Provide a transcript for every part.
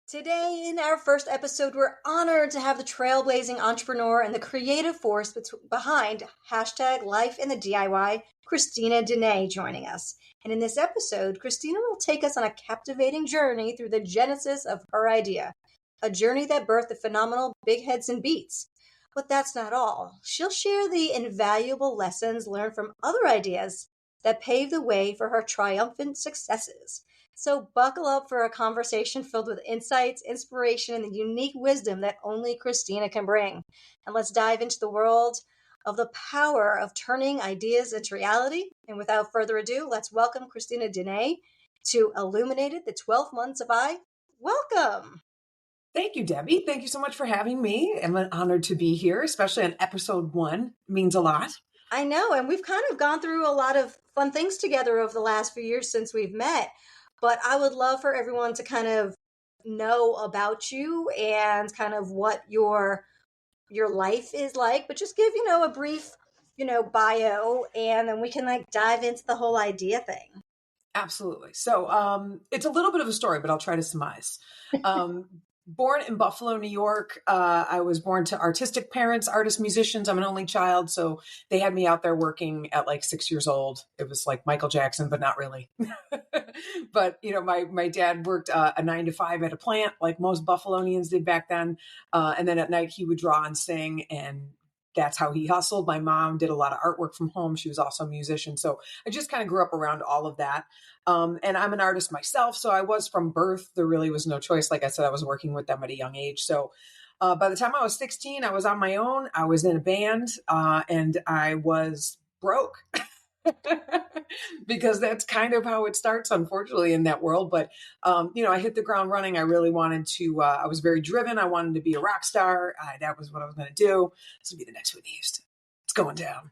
Today, in our first episode, we're honored to have the trailblazing entrepreneur and the creative force behind hashtag Life in the DIY, Christina DeNee, joining us. And in this episode, Christina will take us on a captivating journey through the genesis of her idea, a journey that birthed the phenomenal Big Heads and Beats. But that's not all. She'll share the invaluable lessons learned from other ideas that paved the way for her triumphant successes. So buckle up for a conversation filled with insights, inspiration, and the unique wisdom that only Christina can bring. And let's dive into the world of the power of turning ideas into reality. And without further ado, let's welcome Christina DeNee to Illuminated, the 12 Months of I. Welcome. Thank you, Debbie. Thank you so much for having me. I'm honored to be here, especially on episode 1. It means a lot. I know. And we've kind of gone through a lot of fun things together over the last few years since we've met. But I would love for everyone to kind of know about you and kind of what your life is like, but just give, a brief, bio, and then we can dive into the whole idea thing. Absolutely. So it's a little bit of a story, but I'll try to surmise. Born in Buffalo, New York. I was born to artistic parents, artists, musicians. I'm an only child. So they had me out there working at 6 years old. It was like Michael Jackson, but not really. But, my dad worked a 9 to 5 at a plant like most Buffalonians did back then. And then at night he would draw and sing, and that's how he hustled. My mom did a lot of artwork from home. She was also a musician. So I just kind of grew up around all of that. And I'm an artist myself. So I was from birth. There really was no choice. Like I said, I was working with them at a young age. So by the time I was 16, I was on my own. I was in a band and I was broke. Because that's kind of how it starts, unfortunately, in that world. But, I hit the ground running. I really wanted to, I was very driven. I wanted to be a rock star. That was what I was going to do. This would be the next Whitney Houston. It's going down.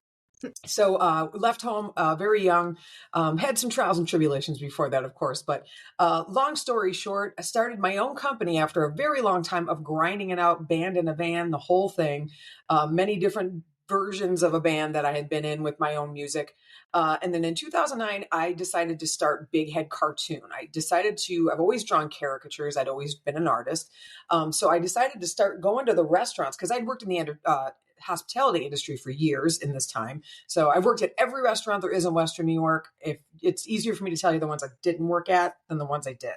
So left home very young, had some trials and tribulations before that, of course. But long story short, I started my own company after a very long time of grinding it out, band in a van, the whole thing, many different versions of a band that I had been in with my own music. And then in 2009, I decided to start Big Head Cartoon. I've always drawn caricatures. I'd always been an artist. So I decided to start going to the restaurants because I'd worked in the hospitality industry for years in this time. So I've worked at every restaurant there is in Western New York. If it's easier for me to tell you the ones I didn't work at than the ones I did.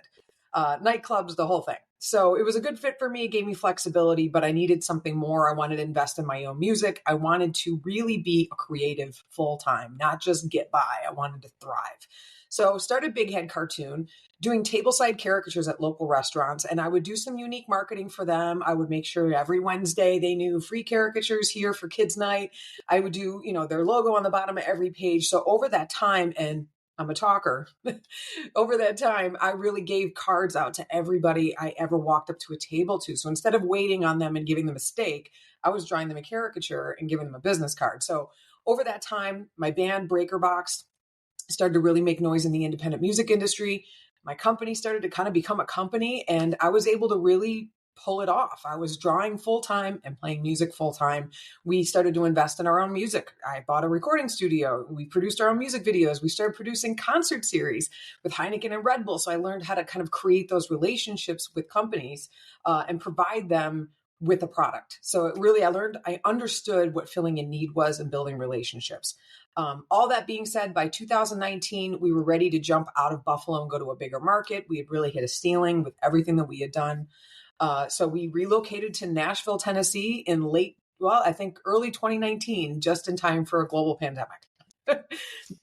Nightclubs, the whole thing. So it was a good fit for me. It gave me flexibility, but I needed something more. I wanted to invest in my own music. I wanted to really be a creative full time, not just get by. I wanted to thrive. So started Big Head Cartoon, doing tableside caricatures at local restaurants. And I would do some unique marketing for them. I would make sure every Wednesday they knew free caricatures here for kids night. I would do, their logo on the bottom of every page. So over that time, and I'm a talker. Over that time, I really gave cards out to everybody I ever walked up to a table to. So instead of waiting on them and giving them a steak, I was drawing them a caricature and giving them a business card. So over that time, my band Breaker Box started to really make noise in the independent music industry. My company started to kind of become a company, and I was able to really pull it off. I was drawing full time and playing music full time. We started to invest in our own music. I bought a recording studio. We produced our own music videos. We started producing concert series with Heineken and Red Bull. So I learned how to kind of create those relationships with companies and provide them with a product. So I understood what filling a need was and building relationships. All that being said, by 2019, we were ready to jump out of Buffalo and go to a bigger market. We had really hit a ceiling with everything that we had done. So we relocated to Nashville, Tennessee in early 2019, just in time for a global pandemic.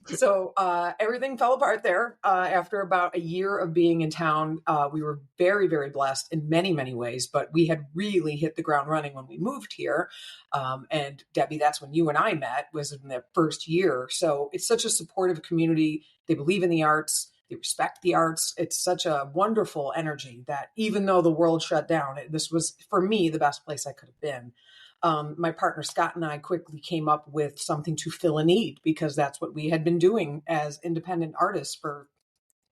So everything fell apart there. After about a year of being in town, we were very, very blessed in many, many ways, but we had really hit the ground running when we moved here. And Debbie, that's when you and I met, was in the first year. So it's such a supportive community. They believe in the arts. They respect the arts. It's such a wonderful energy that even though the world shut down, this was, for me, the best place I could have been. My partner, Scott, and I quickly came up with something to fill a need because that's what we had been doing as independent artists for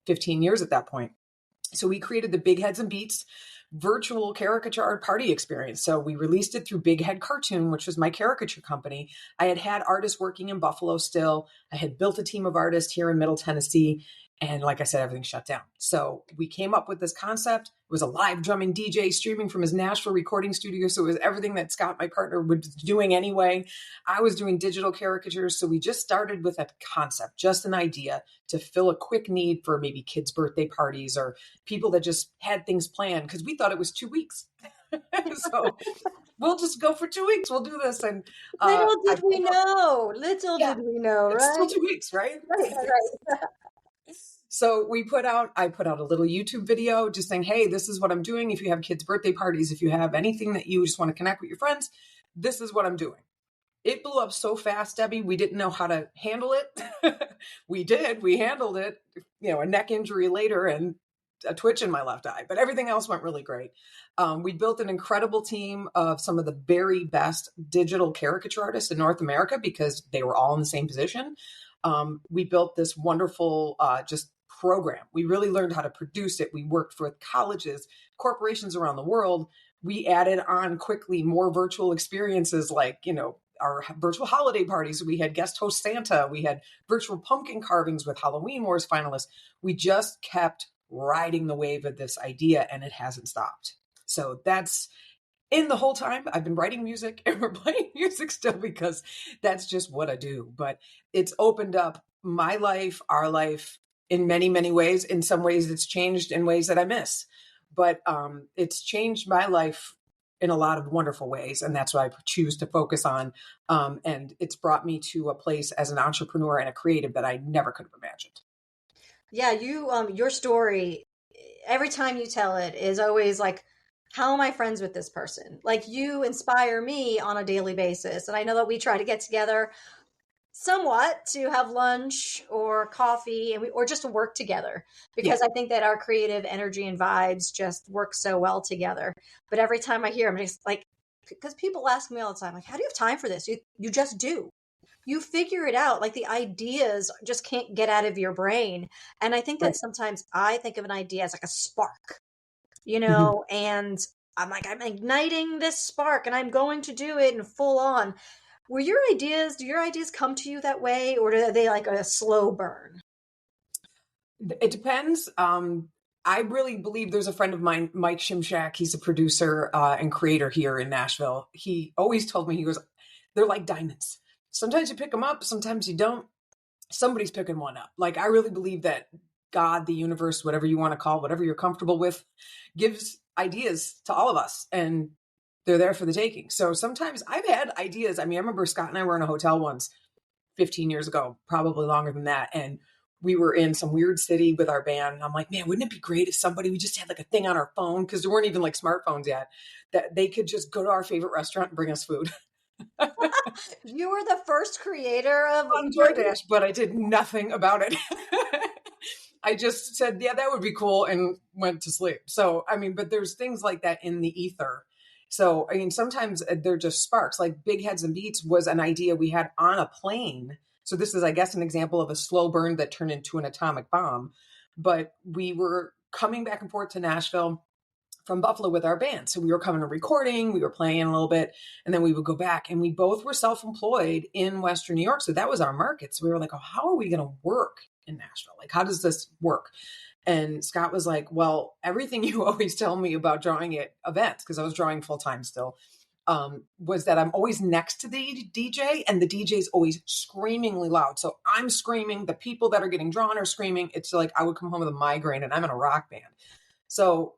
15 years at that point. So we created the Big Heads and Beats virtual caricature art party experience. So we released it through Big Head Cartoon, which was my caricature company. I had artists working in Buffalo still. I had built a team of artists here in Middle Tennessee. And like I said, everything shut down. So we came up with this concept. It was a live drumming DJ streaming from his Nashville recording studio. So it was everything that Scott, my partner, was doing anyway. I was doing digital caricatures. So we just started with a concept, just an idea to fill a quick need for maybe kids' birthday parties or people that just had things planned because we thought it was 2 weeks. So we'll just go for 2 weeks. We'll do this. And Little did we know. Little yeah, did we know, it's still right? 2 weeks, right? Right. So I put out a little YouTube video just saying, hey, this is what I'm doing. If you have kids' birthday parties, if you have anything that you just want to connect with your friends, this is what I'm doing. It blew up so fast, Debbie, we didn't know how to handle it. We did. We handled it, a neck injury later and a twitch in my left eye, but everything else went really great. We built an incredible team of some of the very best digital caricature artists in North America because they were all in the same position. We built this wonderful just program. We really learned how to produce it. We worked with colleges, corporations around the world. We added on quickly more virtual experiences like, our virtual holiday parties. We had guest host Santa. We had virtual pumpkin carvings with Halloween Wars finalists. We just kept riding the wave of this idea and it hasn't stopped. So that's in the whole time I've been writing music and we're playing music still because that's just what I do. But it's opened up my life, our life in many, many ways. In some ways it's changed in ways that I miss, but it's changed my life in a lot of wonderful ways. And that's what I choose to focus on. And it's brought me to a place as an entrepreneur and a creative that I never could have imagined. Yeah, your story, every time you tell it is always like, how am I friends with this person? Like you inspire me on a daily basis. And I know that we try to get together somewhat to have lunch or coffee or just to work together because I think that our creative energy and vibes just work so well together. But every time I hear, I'm just like, because people ask me all the time, like, how do you have time for this? You just do. You figure it out. Like the ideas just can't get out of your brain. And I think that sometimes I think of an idea as like a spark, and I'm like, I'm igniting this spark and I'm going to do it and full on. Do your ideas come to you that way, or are they like a slow burn? It depends. I really believe there's a friend of mine, Mike Shimshak. He's a producer and creator here in Nashville. He always told me, he goes, they're like diamonds. Sometimes you pick them up, sometimes you don't. Somebody's picking one up. Like, I really believe that God, the universe, whatever you want to call it, whatever you're comfortable with, gives ideas to all of us. And they're there for the taking. So sometimes I've had ideas. I mean, I remember Scott and I were in a hotel once 15 years ago, probably longer than that. And we were in some weird city with our band. And I'm like, man, wouldn't it be great if we just had like a thing on our phone? Because there weren't even like smartphones yet, that they could just go to our favorite restaurant and bring us food. You were the first creator of On DoorDash, but I did nothing about it. I just said, yeah, that would be cool, and went to sleep. So, I mean, but there's things like that in the ether. So, I mean, sometimes they're just sparks. Like Big Heads and Beats was an idea we had on a plane. So this is, I guess, an example of a slow burn that turned into an atomic bomb. But we were coming back and forth to Nashville from Buffalo with our band. So we were coming to recording, we were playing a little bit, and then we would go back. And we both were self-employed in Western New York. So that was our market. So we were like, oh, how are we going to work in Nashville? Like, how does this work? And Scott was like, well, everything you always tell me about drawing at events, because I was drawing full-time still, was that I'm always next to the DJ and the DJ is always screamingly loud. So I'm screaming, the people that are getting drawn are screaming. It's like I would come home with a migraine and I'm in a rock band. So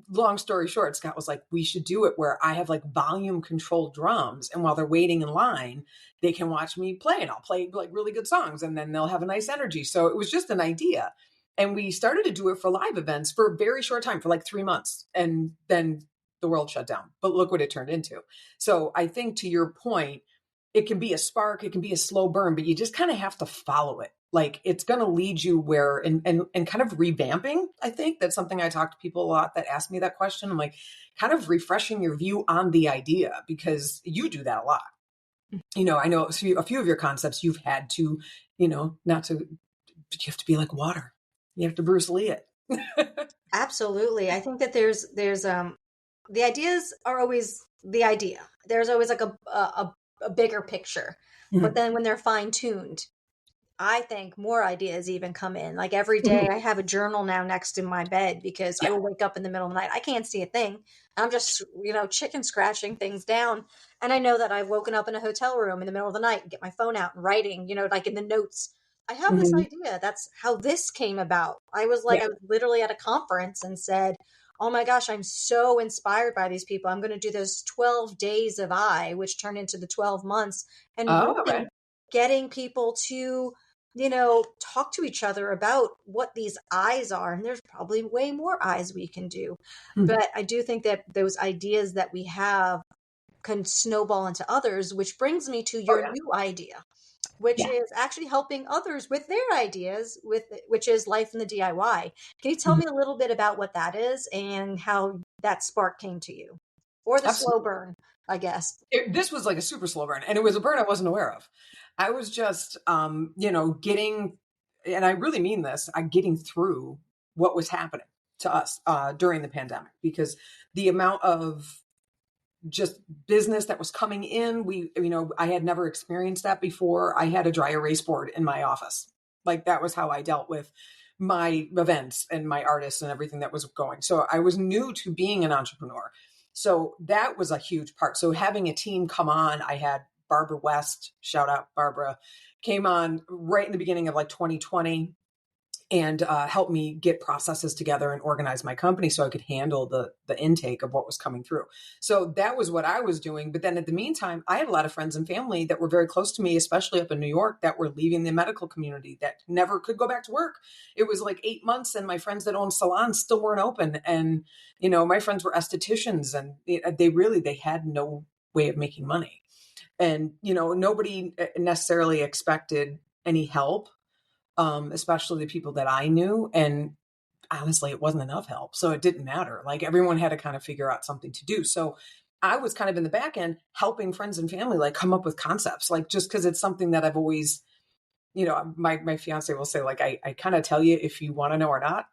long story short, Scott was like, we should do it where I have like volume controlled drums. And while they're waiting in line, they can watch me play and I'll play like really good songs and then they'll have a nice energy. So it was just an idea. And we started to do it for live events for a very short time, for like 3 months. And then the world shut down. But look what it turned into. So I think, to your point, it can be a spark, it can be a slow burn, but you just kind of have to follow it. Like, it's going to lead you where, and kind of revamping. I think that's something I talk to people a lot that ask me that question. I'm like, kind of refreshing your view on the idea, because you do that a lot. I know a few of your concepts you've had to, you have to be like water. You have to Bruce Lee it. Absolutely. I think that there's the ideas are always the idea. There's always like a bigger picture, but then when they're fine tuned, I think more ideas even come in. Like every day, I have a journal now next to my bed because I Yeah. will wake up in the middle of the night. I can't see a thing. I'm just, chicken scratching things down. And I know that I've woken up in a hotel room in the middle of the night and get my phone out and writing, like in the notes. I have this Mhm. idea. That's how this came about. Yeah. I was literally at a conference and said, oh my gosh, I'm so inspired by these people. I'm going to do those 12 days of which turned into the 12 months. And Oh, really okay. getting people to talk to each other about what these eyes are. And there's probably way more eyes we can do. Hmm. But I do think that those ideas that we have can snowball into others, which brings me to Oh, your yeah. new idea, which Yeah. is actually helping others with their ideas, which is life in the DIY. Can you tell Mhm. me a little bit about what that is and how that spark came to you? Or the slow Absolutely. burn, I guess. This was like a super slow burn, and it was a burn I wasn't aware of. I was just, getting, and I really mean this, I getting through what was happening to us during the pandemic, because the amount of just business that was coming in, I had never experienced that before. I had a dry erase board in my office. Like that was how I dealt with my events and my artists and everything that was going. So I was new to being an entrepreneur. So that was a huge part. So having a team come on, I had Barbara West, shout out Barbara, came on right in the beginning of like 2020 and helped me get processes together and organize my company so I could handle the intake of what was coming through. So that was what I was doing. But then at the meantime, I had a lot of friends and family that were very close to me, especially up in New York, that were leaving the medical community that never could go back to work. It was like 8 months, and my friends that owned salons still weren't open. And my friends were estheticians, and they had no way of making money. And nobody necessarily expected any help, especially the people that I knew. And honestly, it wasn't enough help. So it didn't matter. Like everyone had to kind of figure out something to do. So I was kind of in the back end helping friends and family like come up with concepts, like just because it's something that I've always, my fiance will say, like, I kind of tell you if you want to know or not.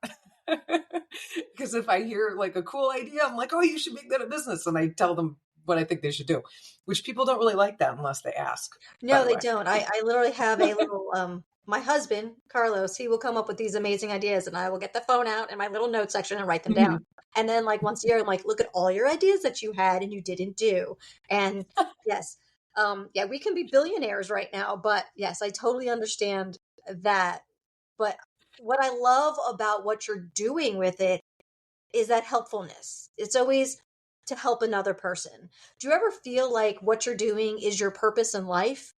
Because if I hear like a cool idea, I'm like, oh, you should make that a business. And I tell them what I think they should do, which people don't really like that unless they ask, by No, the they way. don't. I literally have a little my husband, Carlos, he will come up with these amazing ideas and I will get the phone out in my little note section and write them down. Mhm. And then like once a year I'm like, look at all your ideas that you had and you didn't do. And yes, yeah, we can be billionaires right now, but yes, I totally understand that. But what I love about what you're doing with it is that helpfulness. It's always to help another person. Do you ever feel like what you're doing is your purpose in life?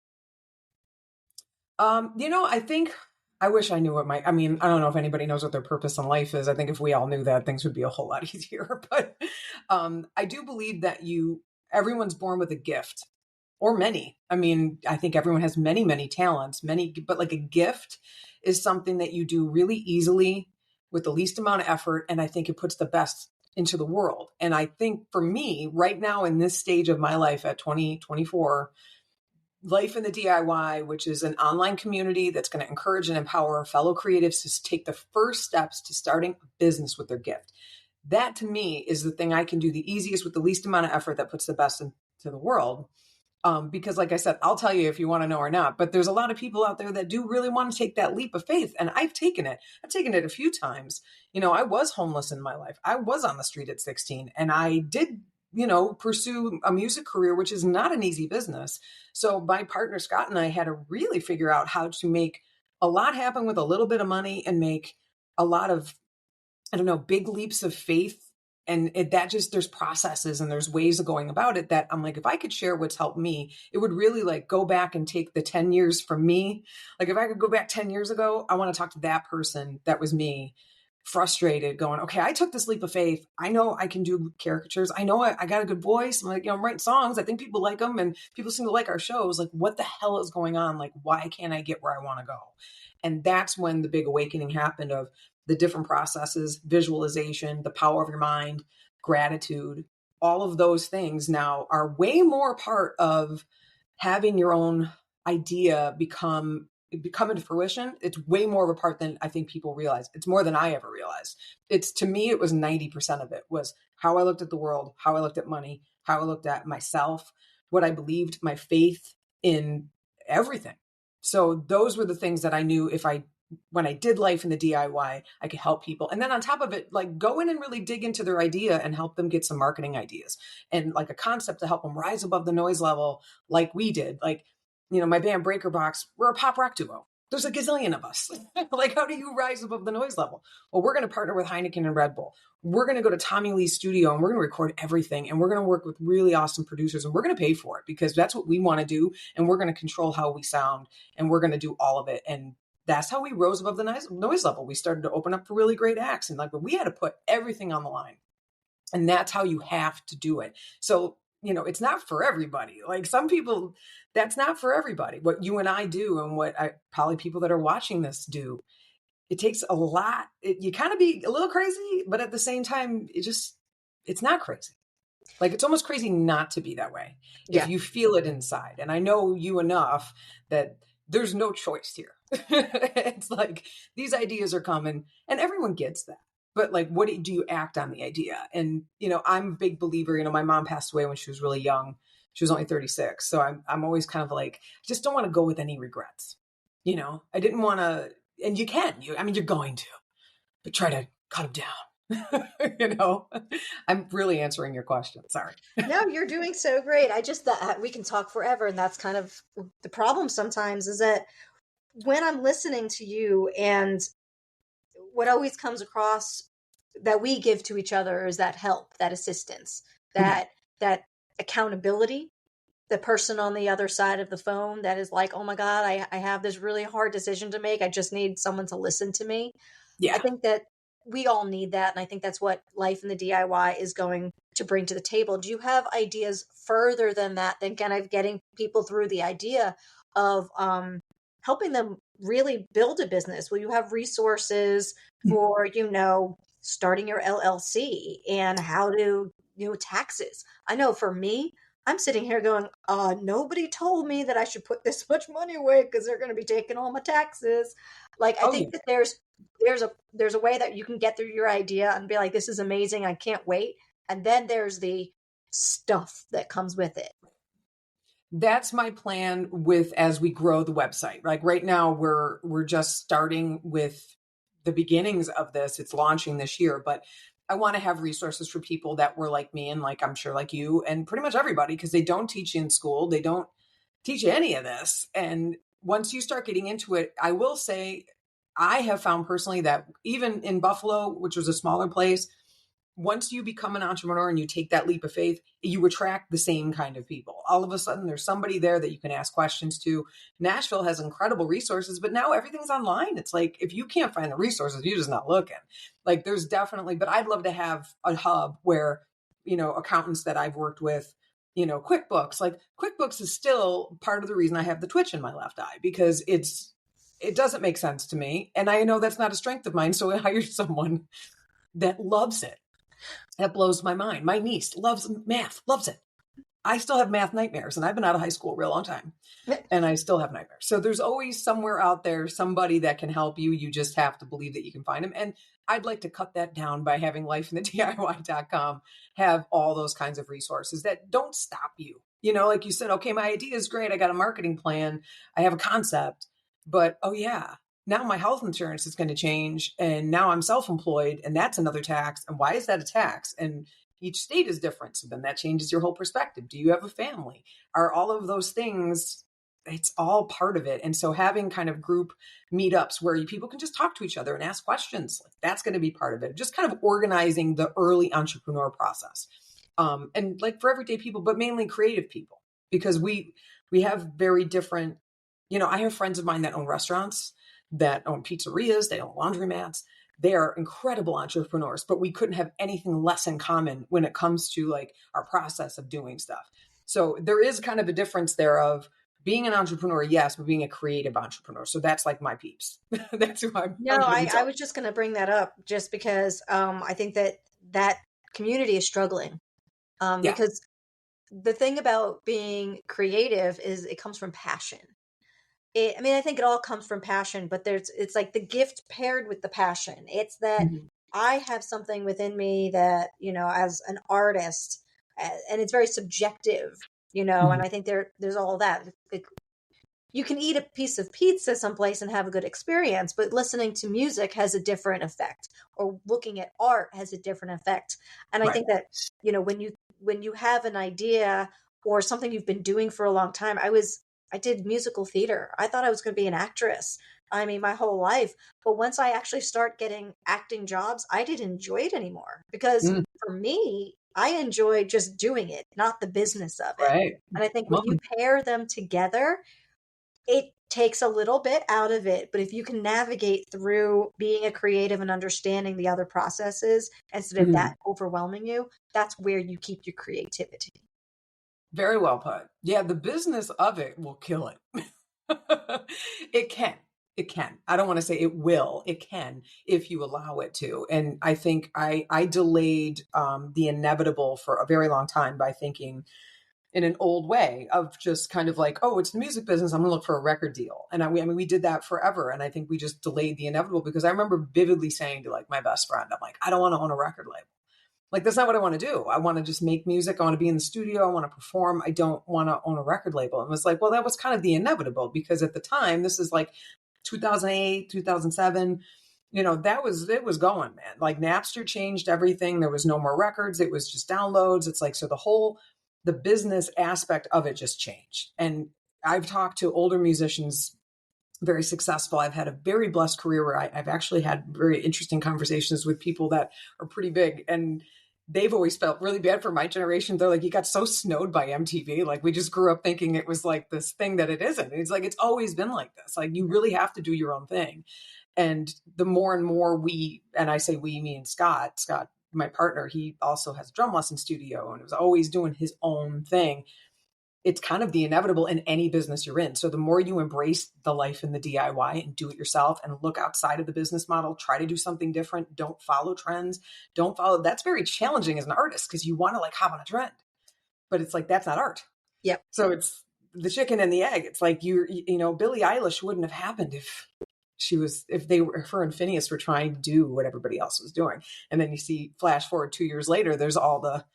I think I wish I knew I mean, I don't know if anybody knows what their purpose in life is. I think if we all knew that, things would be a whole lot easier. But I do believe that everyone's born with a gift or many. I mean, I think everyone has many, many talents, but like a gift is something that you do really easily with the least amount of effort. And I think it puts the best into the world. And I think for me, right now in this stage of my life at 2024, Life in the DIY, which is an online community that's going to encourage and empower fellow creatives to take the first steps to starting a business with their gift. That to me is the thing I can do the easiest with the least amount of effort that puts the best into the world. Because, like I said, I'll tell you if you want to know or not, but there's a lot of people out there that do really want to take that leap of faith. And I've taken it. I've taken it a few times. I was homeless in my life. I was on the street at 16, and I did pursue a music career, which is not an easy business. So my partner, Scott, and I had to really figure out how to make a lot happen with a little bit of money and make a lot of, I don't know, big leaps of faith. And there's processes and there's ways of going about it that I'm like, if I could share what's helped me, it would really like go back and take the 10 years from me. Like if I could go back 10 years ago, I want to talk to that person that was me, frustrated, going, okay, I took this leap of faith. I know I can do caricatures. I know I got a good voice. I'm like, I'm writing songs. I think people like them and people seem to like our shows. Like, what the hell is going on? Like, why can't I get where I want to go? And that's when the big awakening happened of the different processes, visualization, the power of your mind, gratitude, all of those things now are way more a part of having your own idea become into fruition. It's way more of a part than I think people realize. It's more than I ever realized. To me, it was 90% of it was how I looked at the world, how I looked at money, how I looked at myself, what I believed, my faith in everything. So those were the things that I knew when I did life in the DIY, I could help people. And then on top of it, like go in and really dig into their idea and help them get some marketing ideas and like a concept to help them rise above the noise level like we did. Like, my band Breaker Box, we're a pop rock duo. There's a gazillion of us. Like, how do you rise above the noise level? Well, we're going to partner with Heineken and Red Bull. We're going to go to Tommy Lee's studio and we're going to record everything. And we're going to work with really awesome producers and we're going to pay for it because that's what we want to do. And we're going to control how we sound and we're going to do all of it. And that's how we rose above the noise level. We started to open up for really great acts. And like, we had to put everything on the line. And that's how you have to do it. So, it's not for everybody. Like some people, that's not for everybody. What you and I do and what probably people that are watching this do, it takes a lot. You kind of be a little crazy, but at the same time, it's not crazy. Like it's almost crazy not to be that way if you feel it inside. And I know you enough that there's no choice here. It's like these ideas are coming and everyone gets that. But like, what do you act on the idea? And, I'm a big believer, my mom passed away when she was really young. She was only 36. So I'm always kind of like, I just don't want to go with any regrets. I didn't want to, and you can, you're going to, but try to cut them down. I'm really answering your question. Sorry. No, you're doing so great. I just thought we can talk forever. And that's kind of the problem sometimes is that when I'm listening to you and what always comes across that we give to each other is that help, that assistance, that accountability, the person on the other side of the phone that is like, oh my God, I have this really hard decision to make. I just need someone to listen to me. Yeah. I think that we all need that. And I think that's what life in the DIY is going to bring to the table. Do you have ideas further than that, than kind of getting people through the idea of helping them really build a business? Will you have resources for, starting your LLC and how to, taxes? I know for me, I'm sitting here going, nobody told me that I should put this much money away because they're going to be taking all my taxes. Like, I think that there's a way that you can get through your idea and be like, this is amazing. I can't wait. And then there's the stuff that comes with it. That's my plan as we grow the website. Like right now we're just starting with the beginnings of this. It's launching this year, but I want to have resources for people that were like me and like I'm sure like you and pretty much everybody, because they don't teach you in school. They don't teach you any of this. And once you start getting into it, I will say I have found personally that even in Buffalo, which was a smaller place, once you become an entrepreneur and you take that leap of faith, you attract the same kind of people. All of a sudden, there's somebody there that you can ask questions to. Nashville has incredible resources, but now everything's online. It's like, if you can't find the resources, you're just not looking. Like there's definitely, but I'd love to have a hub where, accountants that I've worked with, QuickBooks, like QuickBooks is still part of the reason I have the twitch in my left eye, because it doesn't make sense to me. And I know that's not a strength of mine. So I hired someone that loves it. That blows my mind. My niece loves math, loves it. I still have math nightmares, and I've been out of high school a real long time, and I still have nightmares. So there's always somewhere out there, somebody that can help you. You just have to believe that you can find them. And I'd like to cut that down by having lifeinthediy.com have all those kinds of resources that don't stop you. Like you said, okay, my idea is great. I got a marketing plan. I have a concept, but now my health insurance is going to change, and now I'm self-employed, and that's another tax. And why is that a tax? And each state is different. So then that changes your whole perspective. Do you have a family? Are all of those things, it's all part of it. And so having kind of group meetups where people can just talk to each other and ask questions, like that's going to be part of it. Just kind of organizing the early entrepreneur process. And like for everyday people, but mainly creative people, because we have very different, I have friends of mine that own restaurants, that own pizzerias, they own laundromats. They are incredible entrepreneurs, but we couldn't have anything less in common when it comes to like our process of doing stuff. So there is kind of a difference there of being an entrepreneur, yes, but being a creative entrepreneur. So that's like my peeps. That's who I'm. No, I was just going to bring that up just because I think that community is struggling because the thing about being creative is it comes from passion. I think it all comes from passion, but it's like the gift paired with the passion. It's that I have something within me that, as an artist, and it's very subjective, and I think there's all that. you can eat a piece of pizza someplace and have a good experience, but listening to music has a different effect, or looking at art has a different effect. And I Right. think that, when you have an idea or something you've been doing for a long time, I did musical theater. I thought I was going to be an actress. I mean, my whole life. But once I actually start getting acting jobs, I didn't enjoy it anymore, because Mm, for me, I enjoy just doing it, not the business of it. right. And I think when Well, you pair them together, it takes a little bit out of it. But if you can navigate through being a creative and understanding the other processes instead of mhm. that overwhelming you, that's where you keep your creativity. Very well put. Yeah, the business of it will kill it. It can. It can. I don't want to say it will. It can if you allow it to. And I think I delayed the inevitable for a very long time by thinking in an old way of just kind of like, oh, it's the music business. I'm going to look for a record deal. And I mean, we did that forever. And I think we just delayed the inevitable, because I remember vividly saying to like my best friend, I'm like, I don't want to own a record label. Like, that's not what I want to do. I want to just make music. I want to be in the studio. I want to perform. I don't want to own a record label. And it was like, well, that was kind of the inevitable, because at the time, this is like 2008, 2007, it was going, man. Like, Napster changed everything. There was no more records. It was just downloads. It's like, so the business aspect of it just changed. And I've talked to older musicians, very successful. I've had a very blessed career where I've actually had very interesting conversations with people that are pretty big, and they've always felt really bad for my generation. They're like, you got so snowed by MTV. Like, we just grew up thinking it was like this thing that it isn't. And it's like, it's always been like this. Like, you really have to do your own thing. And the more and more and I say we, mean Scott, my partner, he also has a drum lesson studio and was always doing his own thing. It's kind of the inevitable in any business you're in. So the more you embrace the life in the DIY and do it yourself and look outside of the business model, try to do something different. Don't follow trends. That's very challenging as an artist, because you want to like hop on a trend, but it's like, that's not art. Yep. So it's the chicken and the egg. It's like, Billie Eilish wouldn't have happened if her and Phineas were trying to do what everybody else was doing. And then you see, flash forward 2 years later, there's all the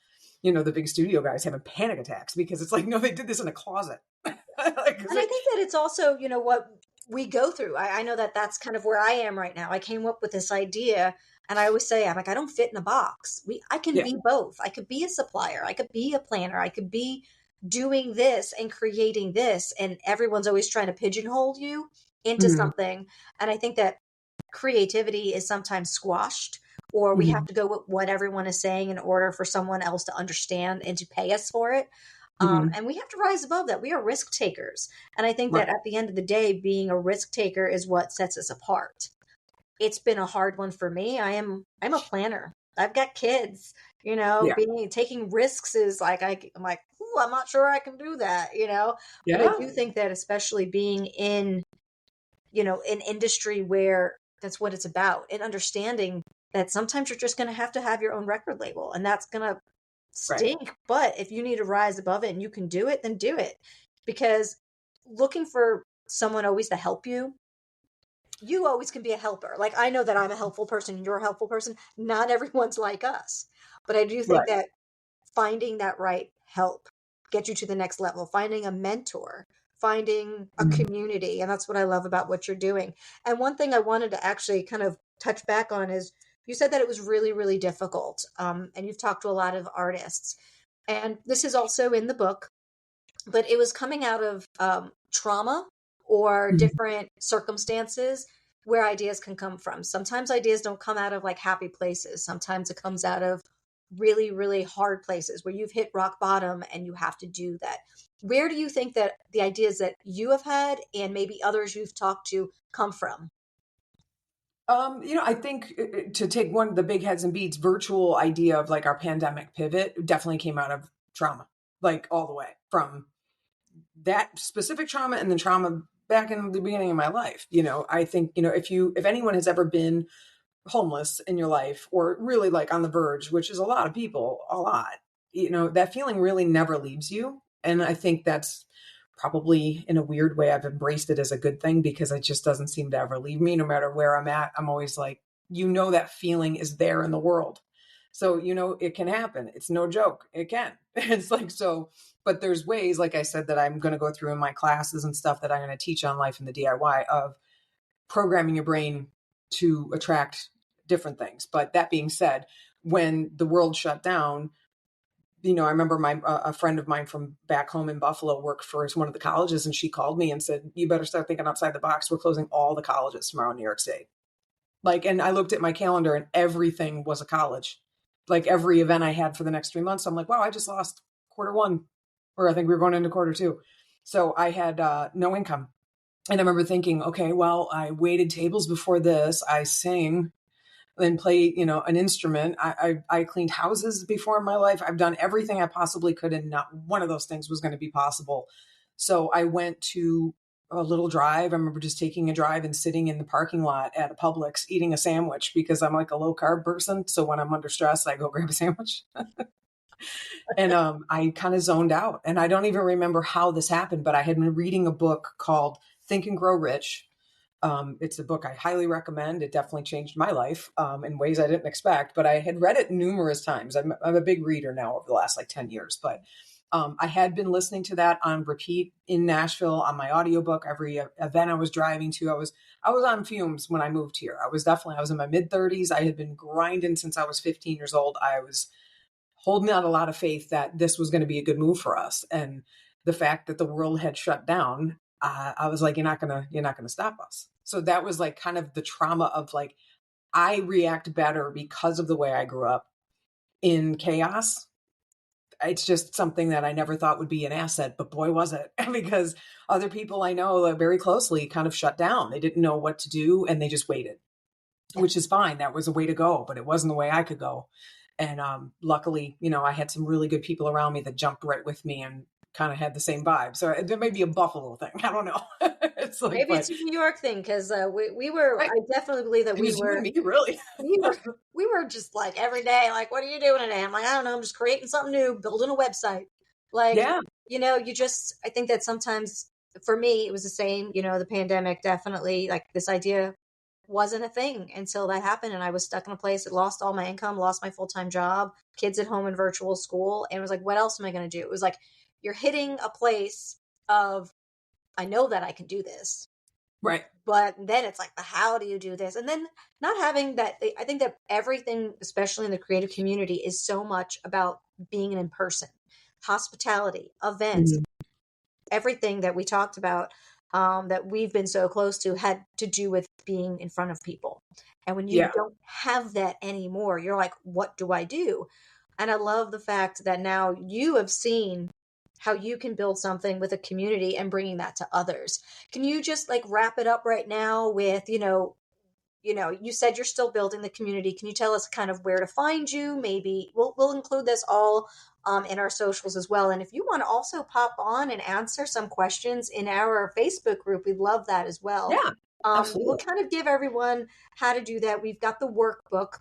big studio guys having panic attacks, because it's like, no, they did this in a closet. And I think that it's also, what we go through. I know that that's kind of where I am right now. I came up with this idea, and I always say, I'm like, I don't fit in a box. I can be both. I could be a supplier. I could be a planner. I could be doing this and creating this. And everyone's always trying to pigeonhole you into Mhm. something. And I think that creativity is sometimes squashed, or we have Mhm. to go with what everyone is saying in order for someone else to understand and to pay us for it. Mhm. And we have to rise above that. We are risk takers. And I think Right. that at the end of the day, being a risk taker is what sets us apart. It's been a hard one for me. I'm a planner. I've got kids, Yeah. taking risks is like, I'm like, ooh, I'm not sure I can do that. But I Yeah. do think that, especially being in, an industry where that's what it's about, and understanding that sometimes you're just going to have your own record label, and that's going to Right. stink. But if you need to rise above it and you can do it, then do it. Because looking for someone always to help you always can be a helper. Like, I know that I'm a helpful person, you're a helpful person. Not everyone's like us. But I do think Right. that finding that right help get you to the next level, finding a mentor, finding a Mhm. community. And that's what I love about what you're doing. And one thing I wanted to actually kind of touch back on is, you said that it was really, really difficult. And you've talked to a lot of artists. And this is also in the book, but it was coming out of trauma or Mhm. different circumstances where ideas can come from. Sometimes ideas don't come out of like happy places. Sometimes it comes out of really, really hard places where you've hit rock bottom and you have to do that. Where do you think that the ideas that you have had and maybe others you've talked to come from? I think to take one of the big heads and beats, virtual idea of like our pandemic pivot definitely came out of trauma, like all the way from that specific trauma and then trauma back in the beginning of my life. I think, if anyone has ever been homeless in your life, or really like on the verge, which is a lot of people, a lot, that feeling really never leaves you. And I think that's probably, in a weird way, I've embraced it as a good thing, because it just doesn't seem to ever leave me. No matter where I'm at, I'm always like, that feeling is there in the world. So, it can happen. It's no joke. It can. It's like, so, but there's ways, like I said, that I'm going to go through in my classes and stuff that I'm going to teach on life in the DIY of programming your brain to attract different things. But that being said, when the world shut down, I remember a friend of mine from back home in Buffalo worked for one of the colleges, and she called me and said, "You better start thinking outside the box. We're closing all the colleges tomorrow in New York State." And I looked at my calendar and everything was a college. Like every event I had for the next 3 months, I'm like, wow, I just lost Q1, or I think we were going into Q2. So I had no income. And I remember thinking, okay, well, I waited tables before this. I sing and play, an instrument. I cleaned houses before in my life. I've done everything I possibly could, and not one of those things was going to be possible. So I went to a little drive. I remember just taking a drive and sitting in the parking lot at a Publix eating a sandwich because I'm like a low carb person. So when I'm under stress, I go grab a sandwich. And I kind of zoned out. And I don't even remember how this happened, but I had been reading a book called Think and Grow Rich. It's a book I highly recommend. It definitely changed my life in ways I didn't expect, but I had read it numerous times. I'm a big reader now over the last 10 years, but I had been listening to that on repeat in Nashville on my audiobook. Every event I was driving to, I was on fumes when I moved here. I was in my mid 30s. I had been grinding since I was 15 years old. I was holding out a lot of faith that this was going to be a good move for us. And the fact that the world had shut down, I was like, you're not gonna stop us. So that was kind of the trauma of I react better because of the way I grew up in chaos. It's just something that I never thought would be an asset, but boy, was it, because other people I know very closely kind of shut down. They didn't know what to do and they just waited, which is fine. That was a way to go, but it wasn't the way I could go. And luckily, I had some really good people around me that jumped right with me and kind of had the same vibe. So there may be a Buffalo thing. I don't know. Maybe it's a New York thing, because we were. I definitely believe that we were. Me, really. we were just every day, what are you doing today? I'm I don't know. I'm just creating something new, building a website. Yeah. I think that sometimes for me it was the same. The pandemic definitely this idea wasn't a thing until that happened, and I was stuck in a place that lost all my income, lost my full-time job, kids at home in virtual school, and it was what else am I going to do? It was you're hitting a place of, I know that I can do this. Right. But then it's how do you do this? And then not having that, I think that everything, especially in the creative community, is so much about being in person, hospitality, events, everything that we talked about, that we've been so close to had to do with being in front of people. And when you don't have that anymore, you're what do I do? And I love the fact that now you have seen how you can build something with a community and bringing that to others. Can you just wrap it up right now with, you said you're still building the community. Can you tell us kind of where to find you? Maybe we'll include this all in our socials as well. And if you want to also pop on and answer some questions in our Facebook group, we'd love that as well. Yeah, absolutely. We'll kind of give everyone how to do that. We've got the workbook.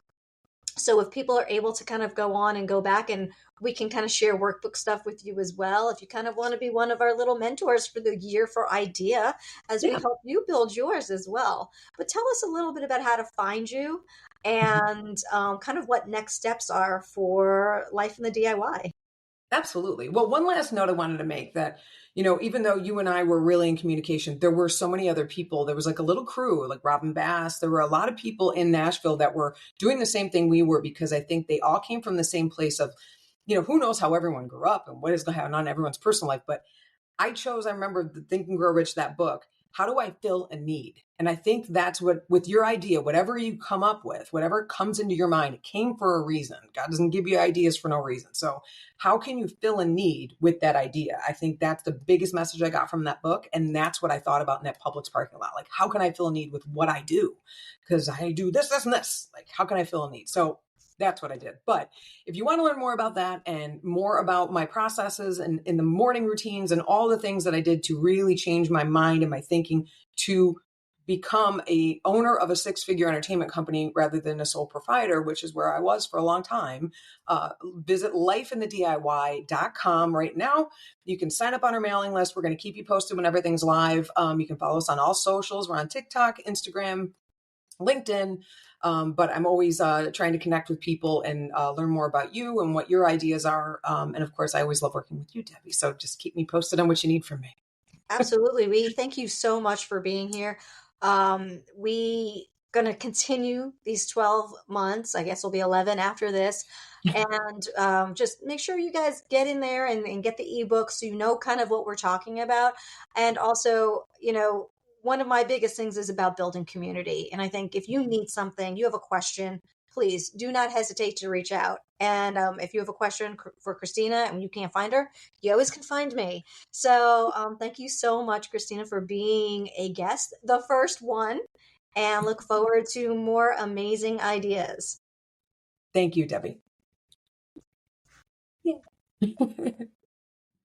So if people are able to kind of go on and go back, and we can kind of share workbook stuff with you as well. If you kind of want to be one of our little mentors for the year for idea, as we help you build yours as well. But tell us a little bit about how to find you and kind of what next steps are for life in the DIY. Absolutely. Well, one last note I wanted to make that, even though you and I were really in communication, there were so many other people. There was a little crew, like Robin Bass. There were a lot of people in Nashville that were doing the same thing we were, because I think they all came from the same place of, who knows how everyone grew up and what is going to happen on everyone's personal life. But I remember the Think and Grow Rich, that book. How do I fill a need? And I think that's what, with your idea, whatever you come up with, whatever comes into your mind, it came for a reason. God doesn't give you ideas for no reason. So how can you fill a need with that idea? I think that's the biggest message I got from that book. And that's what I thought about in that Publix parking lot. How can I fill a need with what I do? Because I do this, this, and this. How can I fill a need? So that's what I did. But if you want to learn more about that and more about my processes and in the morning routines and all the things that I did to really change my mind and my thinking to become a owner of a 6-figure entertainment company rather than a sole proprietor, which is where I was for a long time, visit lifeinthediy.com right now. You can sign up on our mailing list. We're going to keep you posted when everything's live. You can follow us on all socials. We're on TikTok, Instagram, LinkedIn. But I'm always trying to connect with people and learn more about you and what your ideas are. And of course, I always love working with you, Debbie. So just keep me posted on what you need from me. Absolutely. We thank you so much for being here. We going to continue these 12 months. I guess it'll be 11 after this. And just make sure you guys get in there and get the ebook so you know kind of what we're talking about. And also, one of my biggest things is about building community. And I think if you need something, you have a question, please do not hesitate to reach out. And if you have a question for Christina and you can't find her, you always can find me. So thank you so much, Christina, for being a guest, the first one, and look forward to more amazing ideas. Thank you, Debbie. Yeah.